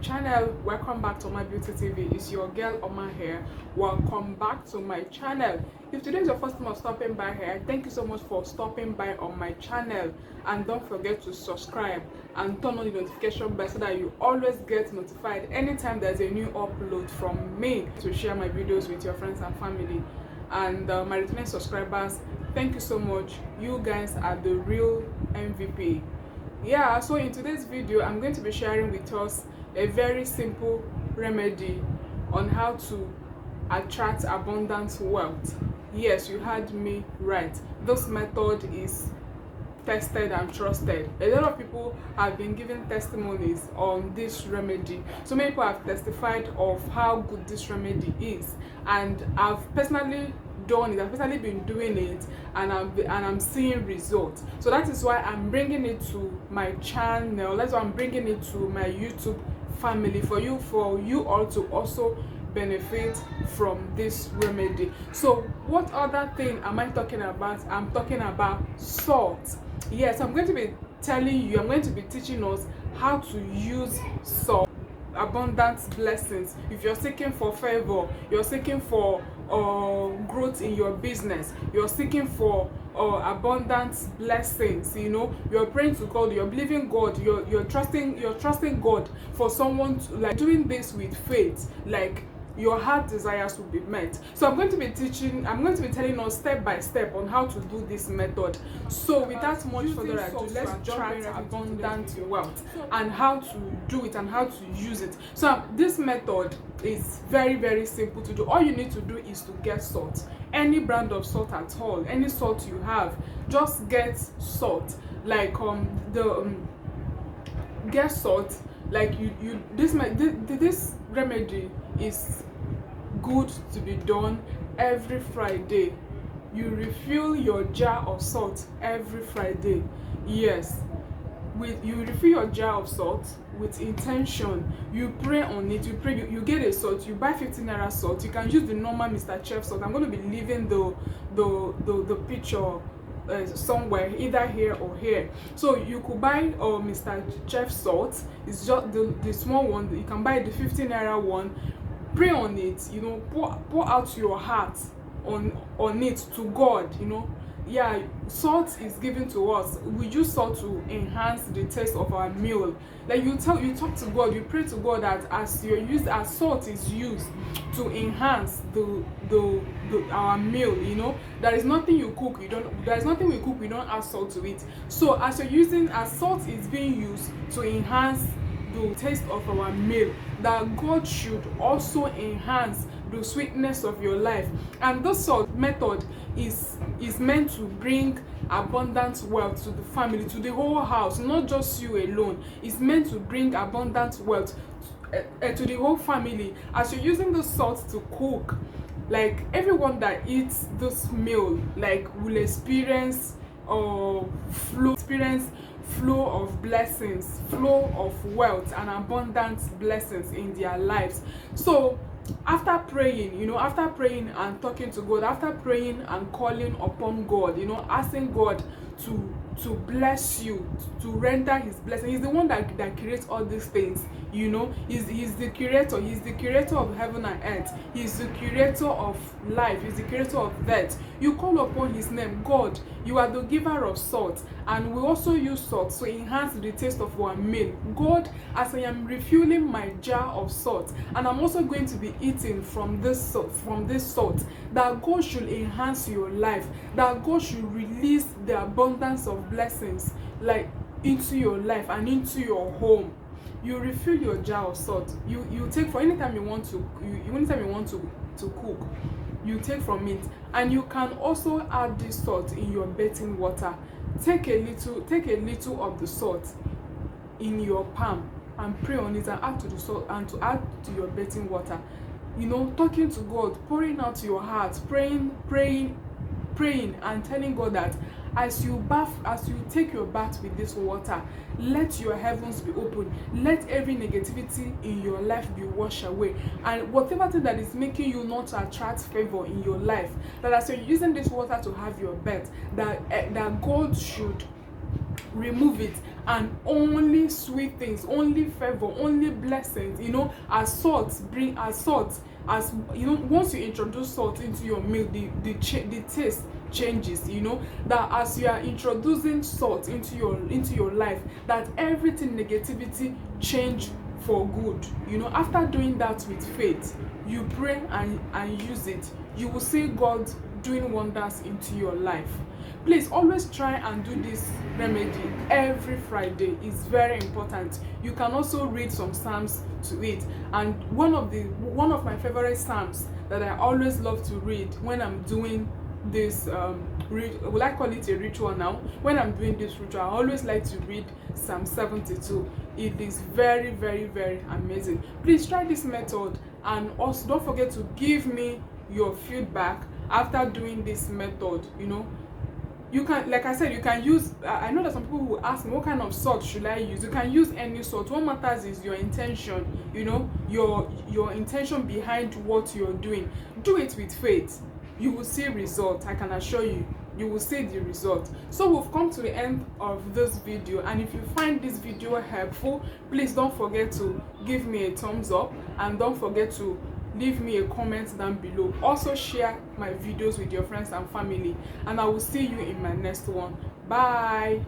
channel. Welcome back to my beauty TV. It's your girl Oma here. Welcome back to my channel. If today is your first time of stopping by here, thank you so much for stopping by on my channel, and don't forget to subscribe and turn on the notification bell so that you always get notified anytime there's a new upload from me. To share my videos with your friends and family, and my returning subscribers, thank you so much. You guys are the real MVP. Yeah, so in today's video I'm going to be sharing with us a very simple remedy on how to attract abundant wealth. Yes, you heard me right. This method is tested and trusted. A lot of people have been giving testimonies on this remedy. So many people have testified of how good this remedy is, and I've personally done it. I've personally been doing it, and I'm seeing results. So that is why I'm bringing it to my channel. That's why I'm bringing it to my YouTube family, for you all to also benefit from this remedy. So what other thing am I talking about? I'm talking about salt. Yes, I'm going to be teaching us how to use salt. Abundant blessings. If you're seeking for favor, you're seeking for growth in your business, you're seeking for abundant blessings, you're praying to God, you're believing God, you're trusting God for someone to, like, doing this with faith, like your heart desires will be met. So I'm going to be telling us step by step on how to do this method. So without much further ado, let's jump into abundant wealth and how to do it and how to use it. So this method is very, very simple to do. All you need to do is to get salt, any brand of salt at all, any salt you have, just get salt. Like get salt. Like this remedy is good to be done every Friday. You refill your jar of salt every Friday. Yes, you refill your jar of salt with intention. You pray on it. You get a salt. You buy 15 naira salt. You can use the normal Mr. Chef salt. I'm going to be leaving the picture somewhere, either here or here. So you could buy Mr. Chef salt. It's just the small one. You can buy the 15 naira one. Pray on it, pour out your heart on it to God. Yeah, salt is given to us. We use salt to enhance the taste of our meal. Like you talk to God, you pray to God that as salt is used to enhance our meal, there is nothing we cook we don't add salt to it. So as salt is being used to enhance the taste of our meal, that God should also enhance the sweetness of your life. And this salt method is meant to bring abundant wealth to the family, to the whole house, not just you alone. It's meant to bring abundant wealth to the whole family. As you're using the salt to cook, like everyone that eats this meal, like, will experience flow of blessings, flow of wealth and abundant blessings in their lives. So after praying and talking to God, after praying and calling upon God, asking God to bless you, to render his blessing. He's the one that creates all these things. He's the creator of heaven and earth. He's the creator of life. He's the creator of death. You call upon his name. God, you are the giver of salt, and we also use salt to enhance the taste of our meal. God, as I am refueling my jar of salt, and I'm also going to be eating from this salt, that God should enhance your life, that God should release the abundance of blessings, like, into your life and into your home. You refill your jar of salt. You take for anytime you want to cook. You take from it, and you can also add this salt in your bathing water. Take a little of the salt in your palm and pray on it, and add to the salt and to add to your bathing water. Talking to God, pouring out your heart, praying and telling God that as you take your bath with this water, let your heavens be open. Let every negativity in your life be washed away. And whatever thing that is making you not to attract favor in your life, that as you're using this water to have your bath, that God should remove it and only sweet things, only favor, only blessings. As salt, as once you introduce salt into your meal, the taste changes. That as you are introducing salt into your life, that everything negativity change for good. After doing that with faith, you pray and use it, you will see God doing wonders into your life. Please always try and do this remedy every Friday. It's very important. You can also read some psalms to it, and one of my favorite psalms that I always love to read when I'm doing this will I call it a ritual now? When I'm doing this ritual, I always like to read Psalm 72. It is very, very, very amazing. Please try this method, and also don't forget to give me your feedback after doing this method. You can, like I said, you can use I know that some people will ask me, what kind of salt should I use? You can use any salt. What matters is your intention. Your intention behind what you're doing. Do it with faith. You will see results. I can assure you, you will see the result. So we've come to the end of this video, and if you find this video helpful, please don't forget to give me a thumbs up, and don't forget to leave me a comment down below. Also share my videos with your friends and family, and I will see you in my next one. Bye.